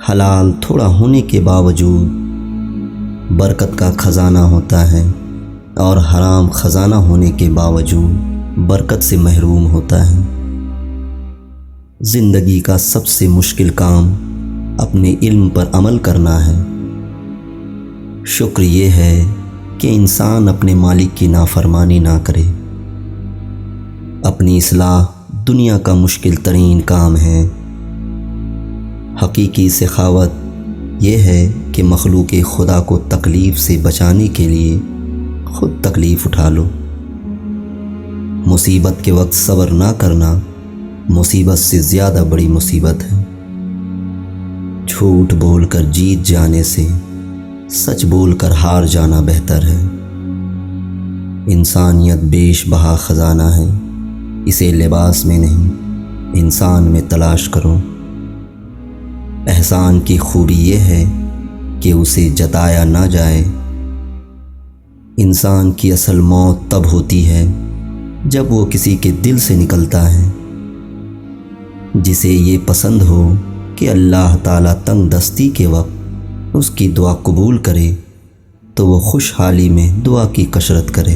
حلال تھوڑا ہونے کے باوجود برکت کا خزانہ ہوتا ہے، اور حرام خزانہ ہونے کے باوجود برکت سے محروم ہوتا ہے۔ زندگی کا سب سے مشکل کام اپنے علم پر عمل کرنا ہے۔ شکر یہ ہے کہ انسان اپنے مالک کی نافرمانی نہ کرے۔ اپنی اصلاح دنیا کا مشکل ترین کام ہے۔ حقیقی سخاوت یہ ہے کہ مخلوق خدا کو تکلیف سے بچانے کے لیے خود تکلیف اٹھا لو۔ مصیبت کے وقت صبر نہ کرنا مصیبت سے زیادہ بڑی مصیبت ہے۔ جھوٹ بول کر جیت جانے سے سچ بول کر ہار جانا بہتر ہے۔ انسانیت بیش بہا خزانہ ہے، اسے لباس میں نہیں انسان میں تلاش کرو۔ احسان کی خوبی یہ ہے کہ اسے جتایا نہ جائے۔ انسان کی اصل موت تب ہوتی ہے جب وہ کسی کے دل سے نکلتا ہے۔ جسے یہ پسند ہو کہ اللہ تعالیٰ تنگ دستی کے وقت اس کی دعا قبول کرے تو وہ خوشحالی میں دعا کی کثرت کرے۔